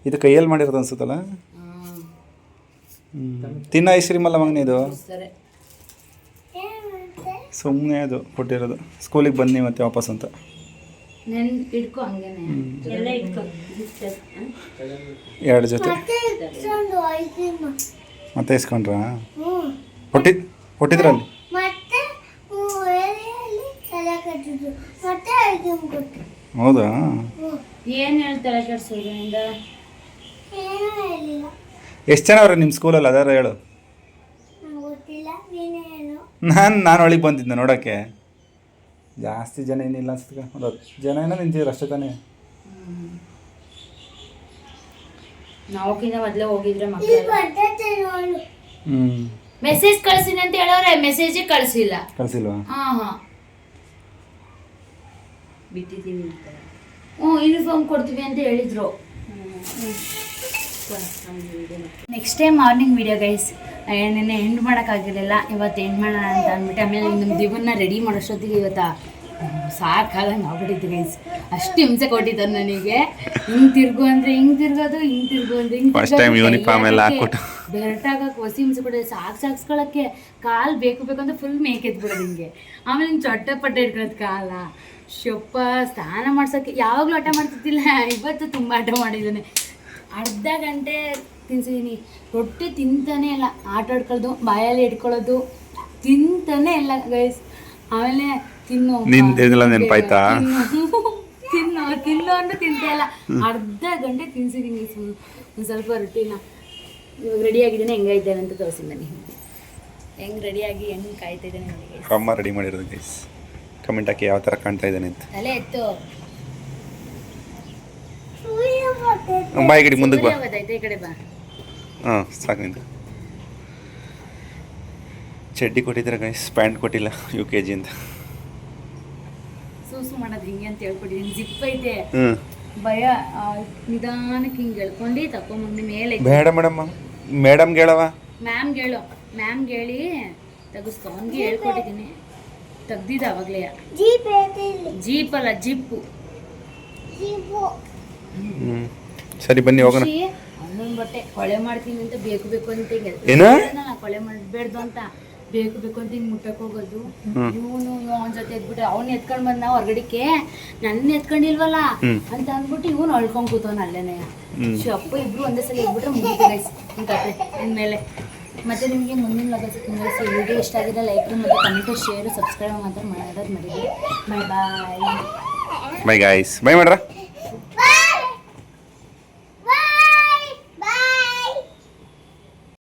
ಇದು ಕೈಯಲ್ಲಿ ಮಾಡಿರೋದು ಅನ್ಸುತ್ತಲ್ಲ. ತಿನ್ನೋ ಐಸ್ ಕ್ರೀಮ್ ಅಲ್ಲ ಮಗನೇ ಇದು, ಸುಮ್ಮನೆ ಅದು ಕೊಟ್ಟಿರೋದು. ಸ್ಕೂಲಿಗೆ ಬನ್ನಿ ಮತ್ತೆ ವಾಪಸ್ ಅಂತ. ಎರಡು ಜೊತೆ ಮತ್ತೆ ಇಸ್ಕೊಂಡ್ರಾ? ಕೊಟ್ಟಿದ್ರಲ್ಲಿ ಹೌದಾ? ಏನು ಹೇಳ್ತಾರೆ ಕೆಡ್ಸೋದ್ರಿಂದ? ಎಷ್ಟು ಜನ ಅವ್ರೆ ನಿಮ್ಮ ಸ್ಕೂಲಲ್ಲಿ ಅದಾರ ಹೇಳು. ನಾನು ಒಳಗೆ ಬಂದಿದ್ದೆ ನೋಡೋಕ್ಕೆ. ಜಾಸ್ತಿ ಜನ ಏನಿಲ್ಲ ಅನ್ಸುತ್ತೆ, ಒಂದು 10 ಜನ ಏನೋ ನಿಂತಿದ್ರು ಅಷ್ಟೇ ತಾನೇ. ನಾವುಕಿಂತ ಮೊದಲೇ ಹೋಗಿದ್ರೆ ಮಕ್ಕಳು ಮೆಸೇಜ್ ಕಳ್ಸಿನಿ ಅಂತ ಹೇಳೋರೆ, ಮೆಸೇಜೇ ಕಳಿಸಿಲ್ವಾ? ಹಾಂ ಬಿಟ್ಟಿದ್ದೀವಿ. ಯೂನಿಫಾರ್ಮ್ ಕೊಡ್ತೀವಿ ಅಂತ ಹೇಳಿದ್ರು. Next time morning video guys. ನೆನ್ನೆ ಎಂಡ್ ಮಾಡೋಕ್ಕಾಗಿರಲಿಲ್ಲ, ಇವತ್ತು ಎಂಡ್ ಮಾಡೋಣ ಅಂತ ಅಂದ್ಬಿಟ್ಟು ಆಮೇಲೆ ನಮ್ಮ ದಿವನ್ನ ರೆಡಿ ಮಾಡೋಷ್ಟೊತ್ತಿಗೆ ಇವತ್ತು ಸಾಕಾಗಂಗೆ ಆಗ್ಬಿಟ್ಟಿತ್ತು ಗೈಸ್. ಅಷ್ಟು ಹಿಂಸೆ ಕೊಟ್ಟಿದ್ದು ನನಗೆ. ಹಿಂಗೆ ತಿರ್ಗು ಅಂದರೆ ಹಿಂಗೆ ತಿರ್ಗೋದು, ಹಿಂಗೆ ತಿರ್ಗು ಅಂದರೆ ಹಿಂಗೆ ಬೆರಟಾಗಕ್ಕೆ ಹೊಸಿ ಹಿಂಸೆ ಕೊಟ್ಟಿದೆ. ಸಾಕ್ಸ್ಕೊಳಕ್ಕೆ ಕಾಲು ಬೇಕು ಅಂತ ಫುಲ್ ಮೇಕೆದ್ಬಿಡೋದು ಹಿಂಗೆ. ಆಮೇಲೆ ಹಿಂಗೆ ಚೊಟ್ಟಪಟ್ಟೆ ಇಟ್ಕೊಳ್ಳೋದು ಕಾಲ. ಶೊಪ್ಪ ಸ್ನಾನ ಮಾಡ್ಸೋಕ್ಕೆ ಯಾವಾಗಲೂ ಆಟ ಮಾಡ್ತಿದ್ದಿಲ್ಲ, ಇವತ್ತು ತುಂಬ ಆಟ ಮಾಡಿದ್ದಾನೆ. ಅರ್ಧ ಗಂಟೆ ತಿನ್ಸಿದ್ದೀನಿ. ರೊಟ್ಟಿ ತಿಂತಾನೆ ಇಲ್ಲ, ಆಟ ಆಡ್ಕೊಳ್ಳೋದು, ಬಾಯಲ್ಲಿ ಇಟ್ಕೊಳ್ಳೋದು, ತಿಂತಾನೆ ಇಲ್ಲ ಗೈಸ್. ಆಮೇಲೆ ತಿನ್ನು ನೆನಪಾಯ್ತಾ? ತಿನ್ನು ಅಂದ್ರೆ ತಿಂತಾ ಇಲ್ಲ. ಅರ್ಧ ಗಂಟೆ ತಿನ್ಸಿದ್ದೀನಿ ಒಂದು ಸ್ವಲ್ಪ ರೊಟ್ಟಿನ. ಇವಾಗ ರೆಡಿಯಾಗಿದ್ದೇನೆ, ಹೆಂಗಾಯ್ತೇನೆ ಅಂತ ತೋರಿಸಿದ್ದಾನೆ. ಹೆಂಗೆ ರೆಡಿಯಾಗಿ ಹೆಂಗೆ ಕಾಯ್ತಾ ಇದ್ದಾನೆ ನನಗೆ. ಅಮ್ಮ ರೆಡಿ ಮಾಡಿರೋದು ಗೈಸ್. ಕಮೆಂಟ್ ಹಾಕಿ ಯಾವ ಥರ ಕಾಣ್ತಾ ಇದ್ದಾನೆ ಅಂತ. ತಲೆ ಎತ್ತು ಬಾಯಿ ಗಿಡಿ ಮುಂದಕ್ಕೆ ಬಾ. ಈ ಕಡೆ ಬಾ. ಹಾಂ ಸಾಕು ನಿಂದು. ಚಡ್ಡಿ ಕೊಟ್ಟಿದ್ದಾರೆ ಗೈಸ್, ಪ್ಯಾಂಟ್ ಕೊಟ್ಟಿಲ್ಲ UKG ಅಂತ. ಸೂಸು ಮಾಡೋದು ಹಿಂಗೆ ಅಂತ ಹೇಳ್ಕೊಟ್ಟಿದ್ದೀನಿ. ಜಿಪ್ ಐತೆ, ಭಯ. ನಿಧಾನಕ್ಕೆ ಹಿಂಗೆ ಹೇಳ್ಕೊಂಡು ತಕೊಂಬಂದು ಮೇಲೆ. ಬೇಡ ಮೇಡಮ್ಗೆ ಹೇಳವ. ಮ್ಯಾಮ್ಗೆ ಹೇಳಿ ತೆಗಿಸ್ಕೊ. ಹಂಗೆ ಹೇಳ್ಕೊಟ್ಟಿದ್ದೀನಿ, ತೆಗ್ದಿದ್ದ ಅವಾಗಲೇ. ಜೀಪ್ ಅಲ್ಲ, ಜಿಪ್ಪು. ಸರಿ ಬನ್ನಿ ಹೋಗೋಣ. ಹನ್ನೊಂದು ಬಟ್ಟೆ ಕೊಳೆ ಮಾಡ್ತೀನಿ ಅಂತ ಬೇಕು ಅಂತ ಹಿಂಗೆ ಕೊಳೆ ಮಾಡಬೇಡ್ದು ಅಂತ ಬೇಕು ಅಂತ ಹಿಂಗೆ ಮುಟ್ಟಕ್ಕೆ ಹೋಗೋದು. ಇವನು ಅವನ ಜೊತೆ ಎದ್ಬಿಟ್ಟು ಅವ್ನು ಎತ್ಕೊಂಡು ಬಂದ ಹೊರಗಡಿಕೆ, ನನ್ನ ಎತ್ಕೊಂಡಿಲ್ವಲ್ಲ ಅಂತ ಅಂದ್ಬಿಟ್ಟು ಇವನು ಅಳ್ಕೊಂಡು ಕೂತವನು ಅಲ್ಲೇನೆ. ಅಪ್ಪ ಇಬ್ರು ಒಂದೇ ಸಲ ಎದ್ಬಿಟ್ರೆ ಮುಗಿತು ಗೈಸ್ ಕತೆ ಇನ್ಮೇಲೆ. ಮತ್ತೆ ನಿಮಗೆ ಮುಂದಿನ ವಿಡಿಯೋ ಇಷ್ಟ ಆಗಿದೆ ಲೈಕ್ ಮತ್ತು ಕಮೆಂಟ್, ಶೇರ್, ಸಬ್ಸ್ಕ್ರೈಬ್ ಮಾತ್ರ ಮಾಡೋದು ಮರಿಬೇಡಿ. Bye guys. ಬಾಯ್ ಮಾಡ್ರ.